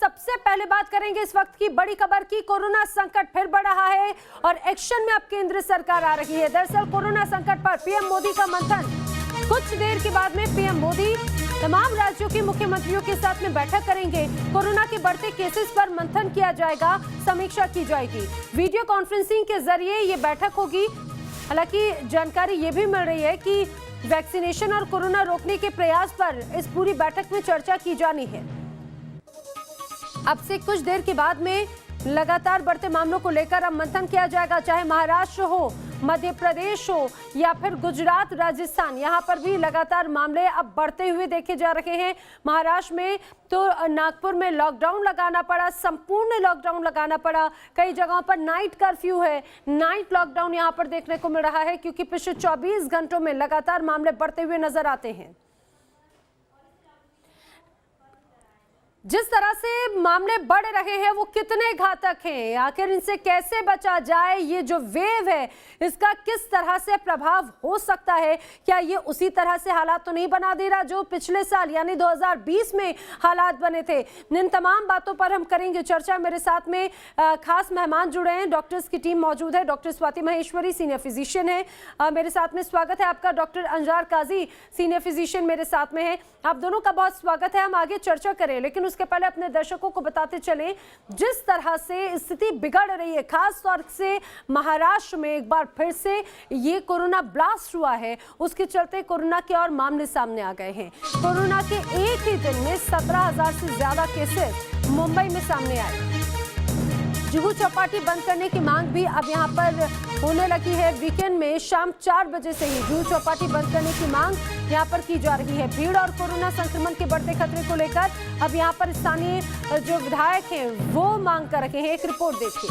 सबसे पहले बात करेंगे इस वक्त की बड़ी खबर की। कोरोना संकट फिर बढ़ रहा है और एक्शन में अब केंद्र सरकार आ रही है। दरअसल कोरोना संकट पर पीएम मोदी का मंथन। कुछ देर के बाद में पीएम मोदी तमाम राज्यों के मुख्यमंत्रियों के साथ में बैठक करेंगे। कोरोना के बढ़ते केसेस पर मंथन किया जाएगा, समीक्षा की जाएगी। वीडियो कॉन्फ्रेंसिंग के जरिए ये बैठक होगी। हालांकि जानकारी ये भी मिल रही है कि वैक्सीनेशन और कोरोना रोकने के प्रयास पर इस पूरी बैठक में चर्चा की जानी है। अब से कुछ देर के बाद में लगातार बढ़ते मामलों को लेकर अब मंथन किया जाएगा, चाहे महाराष्ट्र हो, मध्य प्रदेश हो या फिर गुजरात, राजस्थान, यहां पर भी लगातार मामले अब बढ़ते हुए देखे जा रहे हैं। महाराष्ट्र में तो नागपुर में लॉकडाउन लगाना पड़ा, संपूर्ण लॉकडाउन लगाना पड़ा। कई जगहों पर नाइट कर्फ्यू है, नाइट लॉकडाउन यहां पर देखने को मिल रहा है, क्योंकि पिछले 24 घंटों में लगातार मामले बढ़ते हुए नजर आते हैं। जिस तरह से मामले बढ़ रहे हैं वो कितने घातक हैं, आखिर इनसे कैसे बचा जाए, ये जो वेव है इसका किस तरह से प्रभाव हो सकता है, क्या ये उसी तरह से हालात तो नहीं बना दे रहा जो पिछले साल यानी 2020 में हालात बने थे। इन तमाम बातों पर हम करेंगे चर्चा। मेरे साथ में खास मेहमान जुड़े हैं, डॉक्टर्स की टीम मौजूद है। Doctor Swati Maheshwari senior physician है मेरे साथ में, स्वागत है आपका। डॉक्टर अंजार काजी सीनियर फिजिशियन मेरे साथ में है, आप दोनों का बहुत स्वागत है। हम आगे चर्चा करें, लेकिन उसके पहले अपने दर्शकों को बताते चलें जिस तरह से स्थिति बिगड़ रही है, खास तौर से महाराष्ट्र में एक बार फिर से ये कोरोना ब्लास्ट हुआ है, उसके चलते कोरोना के और मामले सामने आ गए हैं। कोरोना के एक ही दिन में 17,000 से ज्यादा केसेस मुंबई में सामने आए। जुहू चौपाटी बंद करने की मांग भी अब यहाँ पर होने लगी है। वीकेंड में शाम 4 बजे से ही जुहू चौपाटी बंद करने की मांग यहाँ पर की जा रही है। भीड़ और कोरोना संक्रमण के बढ़ते खतरे को लेकर अब यहाँ पर स्थानीय जो विधायक हैं वो मांग कर रखे हैं। एक रिपोर्ट देखिए।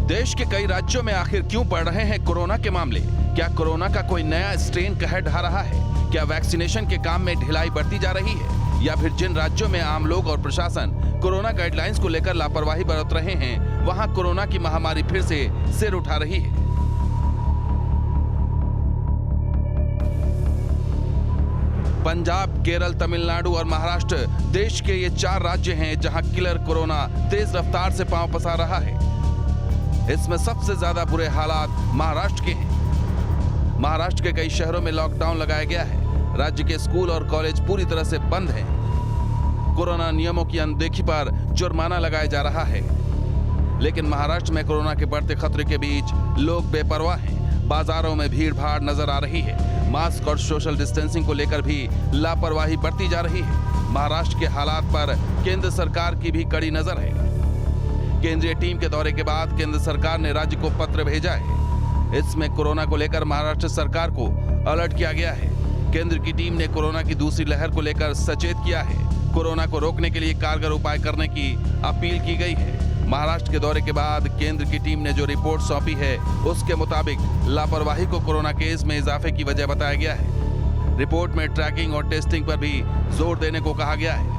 देश के कई राज्यों में आखिर क्यों बढ़ रहे हैं कोरोना के मामले? क्या कोरोना का कोई नया स्ट्रेन कहर ढा रहा है? क्या वैक्सीनेशन के काम में ढिलाई बढ़ती जा रही है, या फिर जिन राज्यों में आम लोग और प्रशासन कोरोना गाइडलाइंस को लेकर लापरवाही बरत रहे हैं, वहां कोरोना की महामारी फिर से सिर उठा रही है? पंजाब, केरल, तमिलनाडु और महाराष्ट्र देश के ये 4 राज्य हैं जहां किलर कोरोना तेज रफ्तार से पांव पसार रहा है। इसमें सबसे ज्यादा बुरे हालात महाराष्ट्र के हैं। महाराष्ट्र के कई शहरों में लॉकडाउन लगाया गया है। राज्य के स्कूल और कॉलेज पूरी तरह से बंद हैं। कोरोना नियमों की अनदेखी पर जुर्माना लगाया जा रहा है। लेकिन महाराष्ट्र में कोरोना के बढ़ते खतरे के बीच लोग बेपरवाह हैं। बाजारों में भीड़ भाड़ नजर आ रही है। मास्क और सोशल डिस्टेंसिंग को लेकर भी लापरवाही बरती जा रही है। महाराष्ट्र के हालात पर केंद्र सरकार की भी कड़ी नजर है। केंद्रीय टीम के दौरे के बाद केंद्र सरकार ने राज्य को पत्र भेजा है। इसमें कोरोना को लेकर महाराष्ट्र सरकार को अलर्ट किया गया है। केंद्र की टीम ने कोरोना की दूसरी लहर को लेकर सचेत किया है। कोरोना को रोकने के लिए कारगर उपाय करने की अपील की गई है। महाराष्ट्र के दौरे के बाद केंद्र की टीम ने जो रिपोर्ट सौंपी है उसके मुताबिक लापरवाही को कोरोना केस में इजाफे की वजह बताया गया है। रिपोर्ट में ट्रैकिंग और टेस्टिंग पर भी जोर देने को कहा गया है।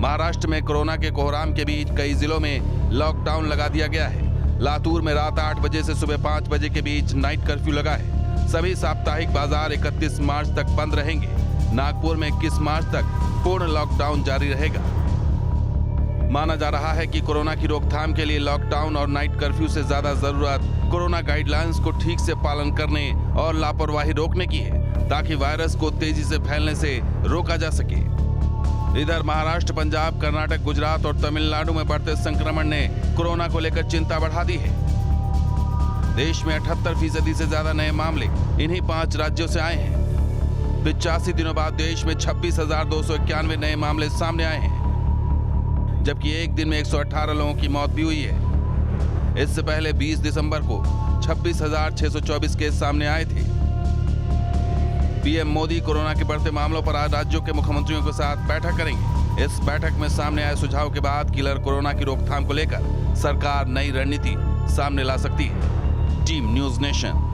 महाराष्ट्र में कोरोना के कोहराम के बीच कई जिलों में लॉकडाउन लगा दिया गया है। लातूर में रात 8 बजे से सुबह 5 बजे के बीच नाइट कर्फ्यू लगा है। सभी साप्ताहिक बाजार 31 मार्च तक बंद रहेंगे। नागपुर में 21 मार्च तक पूर्ण लॉकडाउन जारी रहेगा। माना जा रहा है कि कोरोना की रोकथाम के लिए लॉकडाउन और नाइट कर्फ्यू से ज्यादा जरूरत कोरोना गाइडलाइंस को ठीक से पालन करने और लापरवाही रोकने की है, ताकि वायरस को तेजी से फैलने से रोका जा सके। इधर महाराष्ट्र, पंजाब, कर्नाटक, गुजरात और तमिलनाडु में बढ़ते संक्रमण ने कोरोना को लेकर चिंता बढ़ा दी है। देश में 78% से ज्यादा नए मामले इन्हीं 5 राज्यों से आए हैं। 85 दिनों बाद देश में 26,291 नए मामले सामने आए हैं, जबकि एक दिन में 118 लोगों की मौत भी हुई है। इससे पहले 20 दिसंबर को 26,624 केस सामने आए थे। पीएम मोदी कोरोना के बढ़ते मामलों पर आज राज्यों के मुख्यमंत्रियों के साथ बैठक करेंगे। इस बैठक में सामने आए सुझाव के बाद किलर कोरोना की रोकथाम को लेकर सरकार नई रणनीति सामने ला सकती है। Team news nation.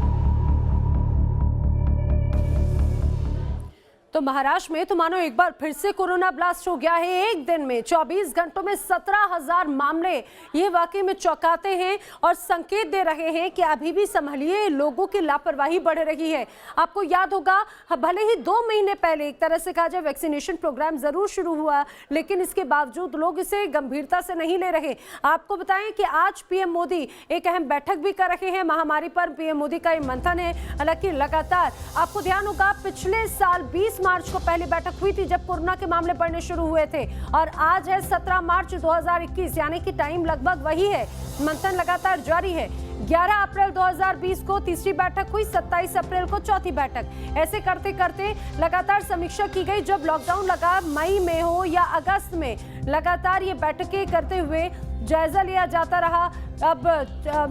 तो महाराष्ट्र में तो मानो एक बार फिर से कोरोना ब्लास्ट हो गया है। एक दिन में 24 घंटों में 17,000 मामले, ये वाकई में चौंकाते हैं और संकेत दे रहे हैं कि अभी भी संभलिए, लोगों की लापरवाही बढ़ रही है। आपको याद होगा, भले ही 2 महीने पहले एक तरह से कहा जाए वैक्सीनेशन प्रोग्राम जरूर शुरू हुआ, लेकिन इसके बावजूद लोग इसे गंभीरता से नहीं ले रहे। आपको बताएं कि आज पीएम मोदी एक अहम बैठक भी कर रहे हैं। महामारी पर पीएम मोदी का ये मंथन है। हालांकि लगातार आपको ध्यान होगा, पिछले साल 20 मार्च को पहली बैठक हुई थी जब कोरोना के मामले बढ़ने शुरू हुए थे, और आज है 17 मार्च 2021, यानी कि टाइम लगभग वही है। मंथन लगातार जारी है। 11 अप्रैल 2020 को तीसरी बैठक हुई, 27 अप्रैल को चौथी बैठक। ऐसे करते करते लगातार समीक्षा की गई। जब लॉकडाउन लगा, मई में हो या अगस्त में, लगातार ये बैठकें करते हुए जायजा लिया जाता रहा। अब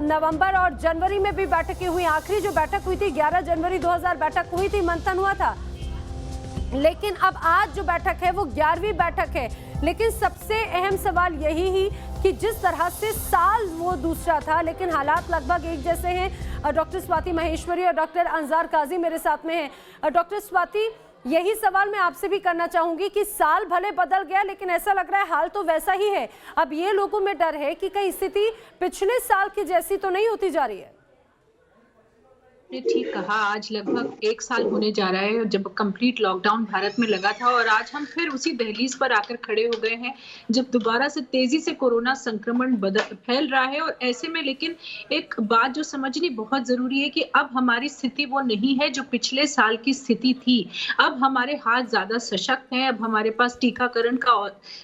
नवंबर और जनवरी में भी बैठकें हुई। आखिरी जो बैठक हुई थी 11 जनवरी 2000 बैठक हुई थी, मंथन हुआ था। लेकिन अब आज जो बैठक है वो 11वीं बैठक है। लेकिन सबसे अहम सवाल यही ही कि जिस तरह से साल वो दूसरा था, लेकिन हालात लगभग एक जैसे हैं। डॉक्टर स्वाति महेश्वरी और डॉक्टर अंजार काजी मेरे साथ में हैं। डॉक्टर स्वाति, यही सवाल मैं आपसे भी करना चाहूंगी कि साल भले बदल गया, लेकिन ऐसा लग रहा है हाल तो वैसा ही है। अब ये लोगों में डर है कि कहीं स्थिति पिछले साल की जैसी तो नहीं होती जा रही है। ठीक कहा, आज लगभग 1 साल होने जा रहा है जब कंप्लीट लॉकडाउन भारत में लगा था, और आज हम फिर उसी दहलीज पर आकर खड़े हो गए हैं जब दोबारा से तेजी से कोरोना संक्रमण फैल रहा है। और ऐसे में लेकिन एक बात जो समझनी बहुत जरूरी है कि अब हमारी स्थिति वो नहीं है जो पिछले साल की स्थिति थी। अब हमारे हाथ ज्यादा सशक्त हैं। अब हमारे पास टीकाकरण का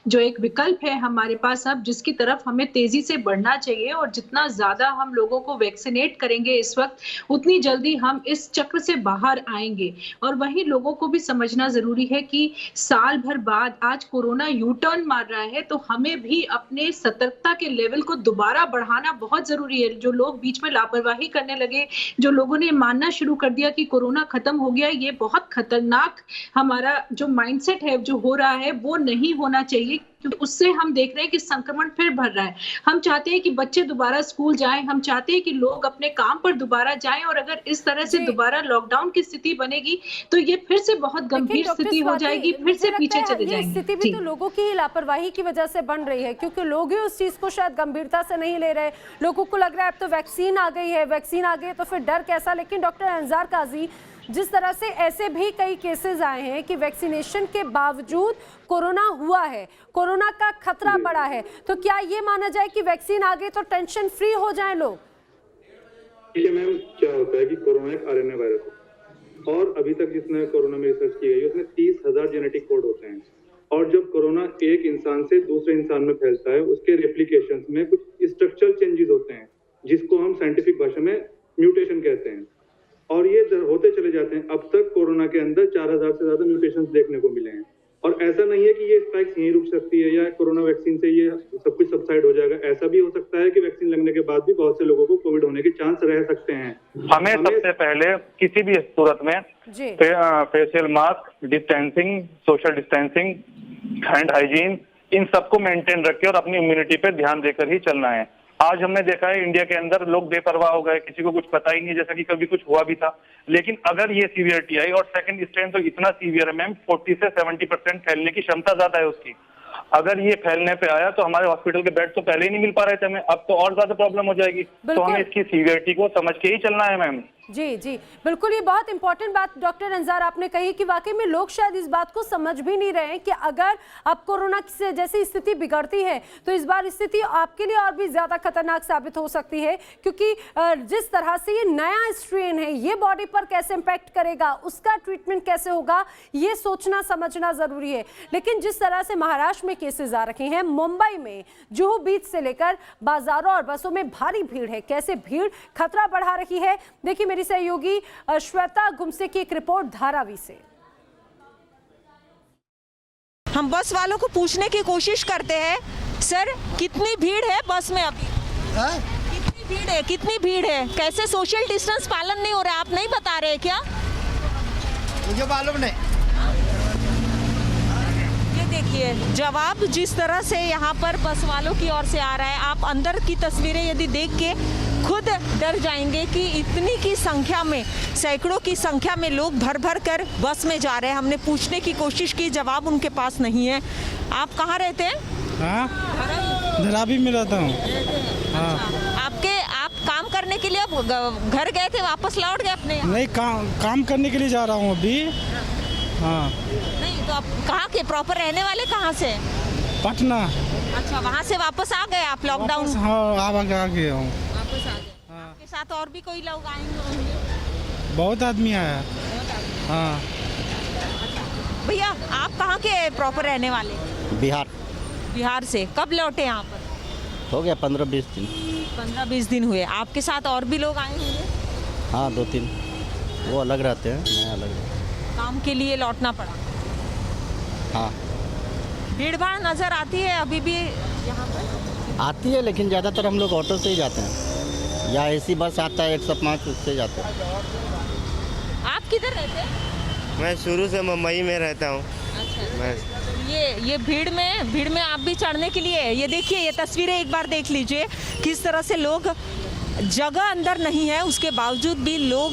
जो एक विकल्प है हमारे पास, अब जिसकी तरफ हमें तेजी से बढ़ना चाहिए। और जितना ज्यादा हम लोगों को वैक्सीनेट करेंगे इस वक्त, उतनी जल्दी हम इस चक्र से बाहर आएंगे। और वहीं लोगों को भी समझना जरूरी है कि साल भर बाद आज कोरोना यू टर्न मार रहा है, तो हमें भी अपने सतर्कता के लेवल को दोबारा बढ़ाना बहुत जरूरी है। जो लोग बीच में लापरवाही करने लगे, जो लोगों ने मानना शुरू कर दिया कि कोरोना खत्म हो गया, ये बहुत खतरनाक हमारा जो माइंडसेट है जो हो रहा है वो नहीं होना चाहिए, क्योंकि उससे हम देख रहे हैं कि संक्रमण फिर बढ़ रहा है। हम चाहते हैं कि बच्चे दोबारा स्कूल जाएं, हम चाहते हैं कि लोग अपने काम पर दोबारा जाएं, और अगर इस तरह से दोबारा लॉकडाउन की स्थिति बनेगी तो ये फिर से बहुत गंभीर स्थिति हो जाएगी, फिर से पीछे चले जाएंगे। स्थिति भी तो लोगों की लापरवाही की वजह से बन रही है, क्योंकि लोग ही उस चीज को शायद गंभीरता से नहीं ले रहे। लोगों को लग रहा है अब तो वैक्सीन आ गई है, वैक्सीन आ गई तो फिर डर कैसा। लेकिन डॉक्टर अंजार काजी, जिस तरह से ऐसे भी कई केसेस आए हैं कि वैक्सीनेशन के बावजूद कोरोना हुआ है, कोरोना का खतरा बढ़ा है, तो क्या ये माना जाए कि वैक्सीन आ गई तो टेंशन फ्री हो जाएं लोग? देखिए मैम, क्या होता है कि कोरोना एक आरएनए वायरस है, और अभी तक जिसने कोरोना में रिसर्च की गई है उसमें 30,000 जेनेटिक कोड होते हैं। और जब कोरोना एक इंसान से दूसरे इंसान में फैलता है, उसके रेप्लिकेशंस में कुछ स्ट्रक्चरल चेंजेस होते हैं, जिसको हम साइंटिफिक भाषा में म्यूटेशन कहते हैं, और ये होते चले जाते हैं। अब तक कोरोना के अंदर 4,000 से ज्यादा म्यूटेशंस देखने को मिले हैं। और ऐसा नहीं है कि ये स्पाइक्स यहीं रुक सकती है या कोरोना वैक्सीन से ये सब कुछ सबसाइड हो जाएगा। ऐसा भी हो सकता है कि वैक्सीन लगने के बाद भी बहुत से लोगों को कोविड होने के चांस रह सकते हैं। हमें सबसे पहले किसी भी सूरत में facial mask, distancing, social distancing, hand hygiene, इन सबको मेंटेन रख के और अपनी इम्यूनिटी पे ध्यान देकर ही चलना है। आज हमने देखा है इंडिया के अंदर लोग बेपरवाह हो गए, किसी को कुछ पता ही नहीं, जैसा कि कभी कुछ हुआ भी था। लेकिन अगर ये सीवियरिटी आई, और सेकंड स्ट्रेन तो इतना सीवियर है मैम, 40 से 70% फैलने की क्षमता ज्यादा है उसकी। अगर ये फैलने पे आया तो हमारे हॉस्पिटल के बेड तो पहले ही नहीं मिल पा रहे थे हमें, अब तो और ज्यादा प्रॉब्लम हो जाएगी। तो हमें इसकी सीवियरिटी को समझ के ही चलना है मैम। जी जी बिल्कुल, ये बहुत इंपॉर्टेंट बात डॉक्टर अंजार आपने कही कि वाकई में लोग शायद इस बात को समझ भी नहीं रहे हैं कि अगर अब कोरोना से जैसी स्थिति बिगड़ती है तो इस बार स्थिति आपके लिए और भी ज्यादा खतरनाक साबित हो सकती है, क्योंकि जिस तरह से ये नया स्ट्रेन है ये बॉडी पर कैसे इंपैक्ट करेगा, उसका ट्रीटमेंट कैसे होगा, ये सोचना समझना जरूरी है। लेकिन जिस तरह से महाराष्ट्र में केसेस आ रखे हैं, मुंबई में जुहू बीच से लेकर बाजारों और बसों में भारी भीड़ है, कैसे भीड़ खतरा बढ़ा रही है। देखिए मेरी सहयोगी श्वेता गुमसे की एक रिपोर्ट धारावी से। हम बस वालों को पूछने की कोशिश करते हैं, सर कितनी भीड़ है बस में अभी? कितनी भीड़ है? कैसे सोशल डिस्टेंस पालन नहीं हो रहा है, आप नहीं बता रहे क्या? मुझे मालूम नहीं। ये देखिए जवाब जिस तरह से यहाँ पर बस वालों की ओर से आ रहा है, आप अंदर की तस्वीरें यदि देख के खुद डर जाएंगे कि इतनी की संख्या में, सैकड़ों की संख्या में लोग भर भर कर बस में जा रहे हैं। हमने पूछने की कोशिश की, जवाब उनके पास नहीं है। आप कहाँ रहते हैं? हाँ, धरावी में रहता हूँ। हाँ। आप काम करने के लिए घर गए थे, वापस लौट गए अपने यहाँ? नहीं, काम करने के लिए जा रहा हूँ अभी। हाँ। नहीं तो आप कहाँ के प्रॉपर रहने वाले, कहाँ से? पटना। अच्छा, वहाँ से वापस आ गए आप लॉकडाउन? हाँ, आ गया हूँ। वापस आ गए। हाँ। आपके साथ और भी कोई लोग आएंगे होंगे? बहुत आदमी आया। हाँ। भैया आप कहाँ के प्रॉपर रहने वाले? बिहार से। कब लौटे यहाँ पर? हो गया 15-20 दिन। 15-20 दिन हुए। आपके साथ और भी लोग आए होंगे? हाँ, 2-3। वो अलग रहते हैं, मैं अलग रहता हूँ। काम के लिए लौटना पड़ा? हाँ। भीड़ भाड़ नजर आती है अभी भी यहाँ पर? आती है, लेकिन ज़्यादातर हम लोग ऑटो से ही जाते हैं, या एसी बस आता है 105, उससे जाते हैं। आप किधर रहते हैं? मैं शुरू से मुंबई में रहता हूँ। अच्छा। ये भीड़ में आप भी चढ़ने के लिए, ये देखिए, ये तस्वीरें एक बार देख लीजिए किस तरह से लोग, जगह अंदर नहीं है उसके बावजूद भी लोग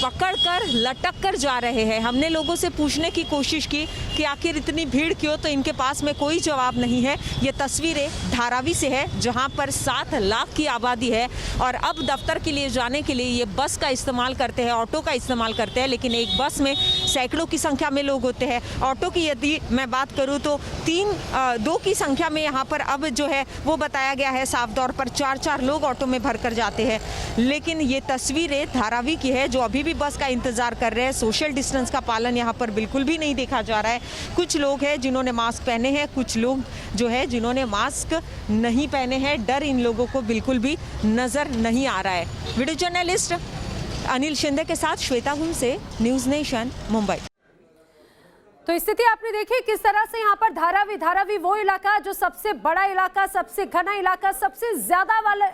पकड़ कर लटक कर जा रहे हैं। हमने लोगों से पूछने की कोशिश की कि आखिर इतनी भीड़ क्यों, तो इनके पास में कोई जवाब नहीं है। ये तस्वीरें धारावी से है जहां पर 7 लाख की आबादी है और अब दफ्तर के लिए जाने के लिए ये बस का इस्तेमाल करते हैं, ऑटो का इस्तेमाल करते हैं, लेकिन एक बस में सैकड़ों की संख्या में लोग होते हैं। ऑटो की यदि मैं बात करूँ तो 2 की संख्या में यहाँ पर अब जो है वो बताया गया है साफ तौर पर 4-4 लोग ऑटो में भर कर जाते हैं। लेकिन ये तस्वीरें धारावी की है जो अभी भी बस का इंतजार कर रहे हैं। सोशल डिस्टेंस का पालन यहाँ पर बिल्कुल भी नहीं देखा जा रहा है। कुछ लोग हैं जिन्होंने मास्क पहने हैं, कुछ लोग जो है जिन्होंने मास्क नहीं पहने हैं। डर इन लोगों को बिल्कुल भी नजर नहीं आ रहा है। वीडियो जर्नलिस्ट अनिल शिंदे के साथ श्वेता हुन से न्यूज़ नेशन, मुंबई। तो स्थिति आपने देखी किस तरह से यहाँ पर धारावी वो इलाका जो सबसे बड़ा इलाका, सबसे घना इलाका, सबसे ज्यादा वाला,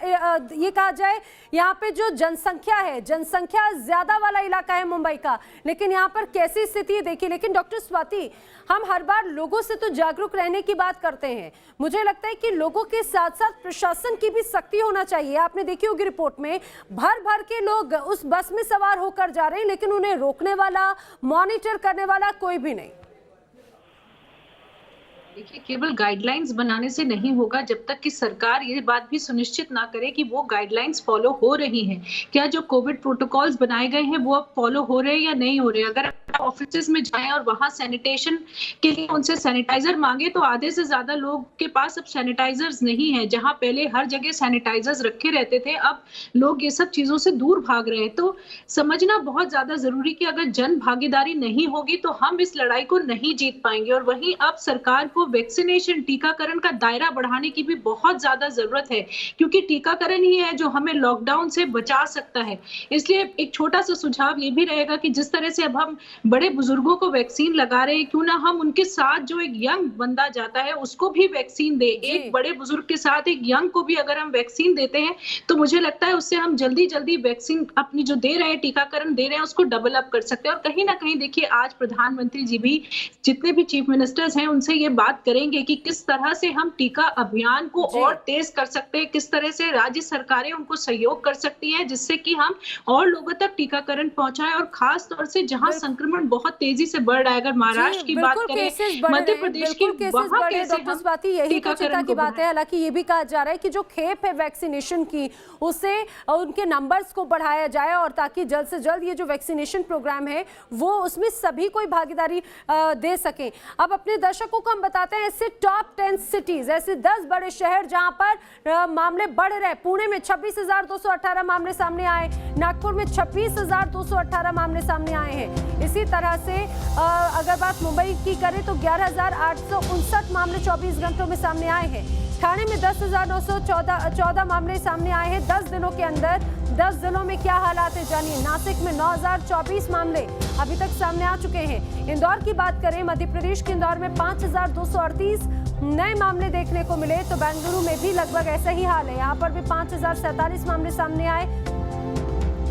ये कहा जाए यहाँ पे जो जनसंख्या ज्यादा वाला इलाका है मुंबई का। लेकिन यहाँ पर कैसी स्थिति है देखिए। लेकिन डॉक्टर स्वाति, हम हर बार लोगों से तो जागरूक रहने की बात करते हैं, मुझे लगता है कि लोगों के साथ साथ प्रशासन की भी सख्ती होना चाहिए। आपने देखी होगी रिपोर्ट में भर भर के लोग उस बस में सवार होकर जा रहे हैं, लेकिन उन्हें रोकने वाला, मॉनिटर करने वाला कोई भी नहीं। देखिए, केवल गाइडलाइंस बनाने से नहीं होगा जब तक कि सरकार ये बात भी सुनिश्चित ना करे कि वो गाइडलाइंस फॉलो हो रही हैं। क्या जो कोविड प्रोटोकॉल्स बनाए गए हैं वो अब फॉलो हो रहे हैं या नहीं हो रहे। अगर ऑफिसेज में जाएं और वहां सैनिटेशन के लिए उनसे सैनिटाइजर मांगे तो आधे से ज्यादा लोग के पास अब सैनिटाइजर्स नहीं है। जहां पहले हर जगह सैनिटाइजर्स रखे रहते थे, अब लोग ये सब चीजों से दूर भाग रहे हैं। तो समझना बहुत ज्यादा जरूरी कि अगर जन भागीदारी नहीं होगी तो हम इस लड़ाई को नहीं जीत पाएंगे। और वहीं अब सरकार को वैक्सीनेशन, टीकाकरण का दायरा बढ़ाने की भी बहुत ज्यादा जरूरत है, क्योंकि टीकाकरण ही है जो हमें लॉकडाउन से बचा सकता है। इसलिए एक छोटा सा सुझाव ये भी रहेगा कि जिस तरह से अब हम बड़े बुजुर्गों को वैक्सीन लगा रहे हैं, क्यों ना हम उनके साथ जो एक यंग बंदा जाता है उसको भी वैक्सीन दे। एक बड़े बुजुर्ग के साथ एक यंग को भी अगर हम वैक्सीन देते हैं तो मुझे लगता है उससे हम जल्दी वैक्सीन अपनी जो दे रहे हैं, टीकाकरण दे रहे हैं, उसको डबल अप कर सकते हैं। और कहीं ना कहीं देखिए, आज प्रधानमंत्री जी भी, जितने भी चीफ मिनिस्टर्स हैं, उनसे ये बात करेंगे कि किस तरह से हम टीका अभियान को और तेज कर सकते हैं, किस तरह से राज्य सरकारें उनको सहयोग कर सकती हैं, जिससे कि हम और लोगों तक टीकाकरण पहुंचाएं। और खास तौर से जहां संक्रमण बहुत तेजी से बढ़ रहा है, अगर महाराष्ट्र की बात करें, मध्य प्रदेश की, वहां कैसे डॉक्टर स्वाति, यही तो चिंता की बात है। हालांकि ये भी कहा जा रहा है कि जो खेप है वैक्सीनेशन की, उससे उनके नंबर्स को बढ़ाया जाए और ताकि जल्द से जल्द ये जो वैक्सीनेशन प्रोग्राम है वो उसमें सभी कोई भागीदारी दे सके। अब अपने दर्शकों को हम बताते हैं ऐसे टॉप 10 सिटीज, ऐसे 10 बड़े शहर जहां पर मामले बढ़ रहे। पुणे में 26,218 मामले सामने आए, नागपुर में 26,218 मामले सामने आए हैं। इसी तरह से अगर बात मुंबई की करें तो 11,859 मामले 24 घंटों में सामने आए हैं। ठाणे में 10,914 मामले सामने आए हैं 10 दिनों के अंदर। 10 दिनों में क्या हालात है जानिए। नासिक में 9,024 मामले अभी तक सामने आ चुके हैं। इंदौर की बात करें, मध्य प्रदेश के इंदौर में 5,238 नए मामले देखने को मिले। तो बेंगलुरु में भी लगभग ऐसा ही हाल है, यहाँ पर भी 5,047 मामले सामने आए।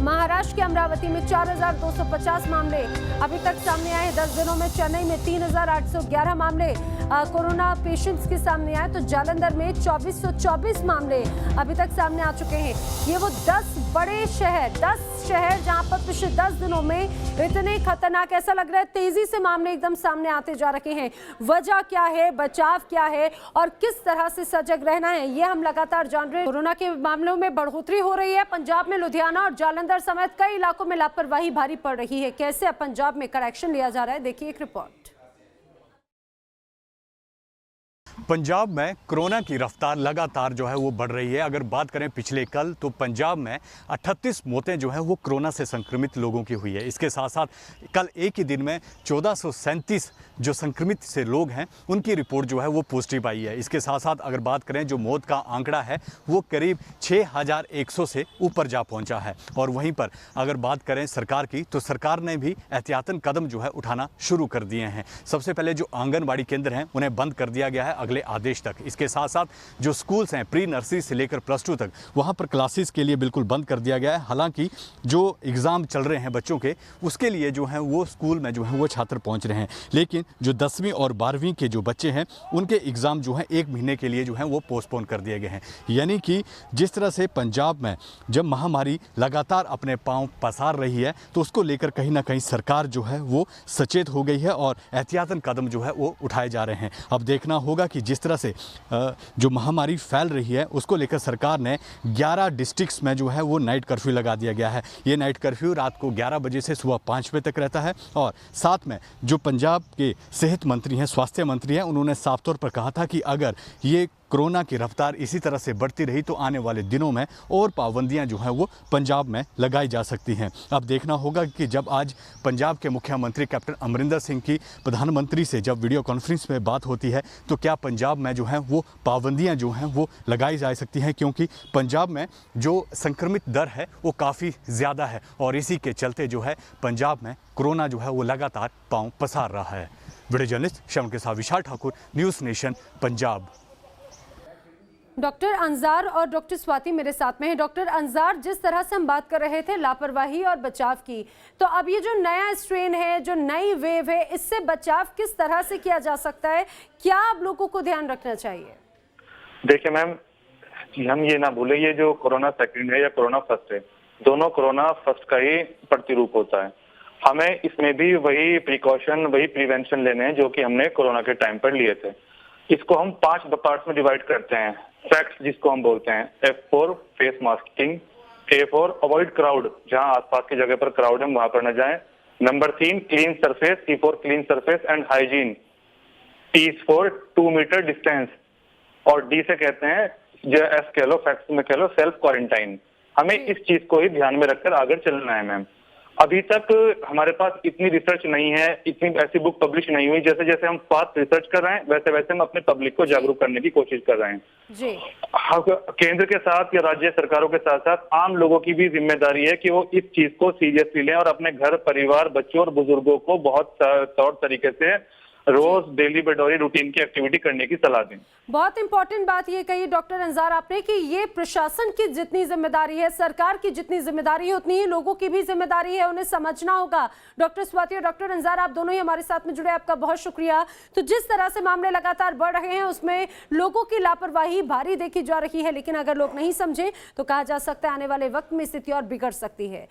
महाराष्ट्र के अमरावती में 4,250 मामले अभी तक सामने आए। 10 दिनों में चेन्नई में 3,811 मामले कोरोना पेशेंट्स के सामने आए, तो जालंधर में 2,424 मामले अभी तक सामने आ चुके हैं। ये वो 10 बड़े शहर, 10 शहर जहां पर पिछले 10 दिनों में इतने खतरनाक, ऐसा लग रहा है तेजी से मामले एकदम सामने आते जा रहे हैं। वजह क्या है, बचाव क्या है और किस तरह से सजग रहना है, ये हम लगातार जान रहे हैं। कोरोना के मामलों में बढ़ोतरी हो रही है। पंजाब में लुधियाना और जालंधर समेत कई इलाकों में लापरवाही भारी पड़ रही है। कैसे अब पंजाब में करेक्शन लिया जा रहा है, देखिए एक रिपोर्ट। पंजाब में कोरोना की रफ्तार लगातार जो है वो बढ़ रही है। अगर बात करें पिछले कल, तो पंजाब में 38 मौतें जो है वो कोरोना से संक्रमित लोगों की हुई है। इसके साथ साथ कल एक ही दिन में 1437 जो संक्रमित से लोग हैं उनकी रिपोर्ट जो है वो पॉजिटिव आई है। इसके साथ साथ अगर बात करें जो मौत का आंकड़ा है वो करीब 6,100 से ऊपर जा पहुंचा है। और वहीं पर अगर बात करें सरकार की, तो सरकार ने भी एहतियातन कदम जो है उठाना शुरू कर दिए हैं। सबसे पहले जो आंगनबाड़ी केंद्र हैं उन्हें बंद कर दिया गया है अगले आदेश तक। इसके साथ साथ जो स्कूल्स हैं प्री नर्सरी से लेकर +2 तक, वहां पर क्लासेस के लिए बिल्कुल बंद कर दिया गया है। हालांकि जो एग्ज़ाम चल रहे हैं बच्चों के, उसके लिए जो है वो स्कूल में जो है वो छात्र पहुंच रहे हैं। लेकिन जो 10वीं और 12वीं के जो बच्चे हैं उनके एग्ज़ाम जो है 1 महीने के लिए जो है वो पोस्टपोन कर दिए गए हैं। यानी कि जिस तरह से पंजाब में जब महामारी लगातार अपने पांव पसार रही है, तो उसको लेकर कहीं ना कहीं सरकार जो है वो सचेत हो गई है और एहतियातन कदम जो है वो उठाए जा रहे हैं। अब देखना होगा कि जिस तरह से जो महामारी फैल रही है उसको लेकर सरकार ने 11 डिस्ट्रिक्ट्स में जो है वो नाइट कर्फ्यू लगा दिया गया है। ये नाइट कर्फ्यू रात को 11 बजे से सुबह 5 बजे तक रहता है। और साथ में जो पंजाब के सेहत मंत्री हैं, स्वास्थ्य मंत्री हैं, उन्होंने साफ तौर पर कहा था कि अगर ये कोरोना की रफ्तार इसी तरह से बढ़ती रही तो आने वाले दिनों में और पाबंदियां जो हैं वो पंजाब में लगाई जा सकती हैं। अब देखना होगा कि जब आज पंजाब के मुख्यमंत्री कैप्टन अमरिंदर सिंह की प्रधानमंत्री से जब वीडियो कॉन्फ्रेंस में बात होती है, तो क्या पंजाब में जो है वो पाबंदियां जो हैं वो लगाई जा सकती हैं, क्योंकि पंजाब में जो संक्रमित दर है वो काफ़ी ज़्यादा है और इसी के चलते जो है पंजाब में कोरोना जो है वो लगातार पांव पसार रहा है। वीडियो जर्नलिस्ट श्रवण के साथ Vishal Thakur, News Nation Punjab. Doctor Anjar और डॉक्टर स्वाति मेरे साथ में हैं। डॉक्टर अंजार, जिस तरह से हम बात कर रहे थे लापरवाही और बचाव की, तो अब ये जो नया स्ट्रेन है, जो नई वेव है, इससे बचाव किस तरह से किया जा सकता है? क्या अब लोगों को ध्यान रखना चाहिए? देखिए मैम, हम ये ना भूले, ये जो कोरोना सेकंड है या कोरोना फर्स्ट है, दोनों कोरोना फर्स्ट का ही प्रतिरूप होता है। हमें इसमें भी वही प्रिकॉशन, वही प्रिवेंशन लेने हैं जो कि हमने कोरोना के टाइम पर लिए थे। इसको हम 5 पार्ट्स में डिवाइड करते हैं। फैक्ट्स जिसको हम बोलते हैं, F4 face masking, A4 avoid crowd, जहां आसपास की जगह पर क्राउड है वहां पर न जाएं। Number 3 clean surface, C4 clean surface and hygiene, T4 2 metre distance, और D से कहते हैं जो S कह लो, फैक्ट्स में कह लो, सेल्फ क्वारंटाइन। हमें इस चीज को ही ध्यान में रखकर आगे चलना है मैम। अभी तक हमारे पास इतनी रिसर्च नहीं है, इतनी ऐसी बुक पब्लिश नहीं हुई। जैसे जैसे हम फास्ट रिसर्च कर रहे हैं, वैसे वैसे हम अपने पब्लिक को जागरूक करने की कोशिश कर रहे हैं जी। केंद्र के साथ या राज्य सरकारों के साथ साथ आम लोगों की भी जिम्मेदारी है कि वो इस चीज को सीरियसली लें और अपने घर परिवार, बच्चों और बुजुर्गों को बहुत तौर तरीके से रोज डेली बेडोरी रूटीन की एक्टिविटी करने की सलाह दें। बहुत इंपॉर्टेंट बात ये कही डॉक्टर अंजार आपने कि ये प्रशासन की जितनी जिम्मेदारी है, सरकार की जितनी जिम्मेदारी है, उतनी ही लोगों की भी जिम्मेदारी है, उन्हें समझना होगा। डॉक्टर स्वाति और डॉक्टर अंजार, आप दोनों ही हमारे साथ में जुड़े, आपका बहुत शुक्रिया। तो जिस तरह से मामले लगातार बढ़ रहे हैं उसमें लोगों की लापरवाही भारी देखी जा रही है, लेकिन अगर लोग नहीं समझे तो कहा जा सकता है आने वाले वक्त में स्थिति और बिगड़ सकती है।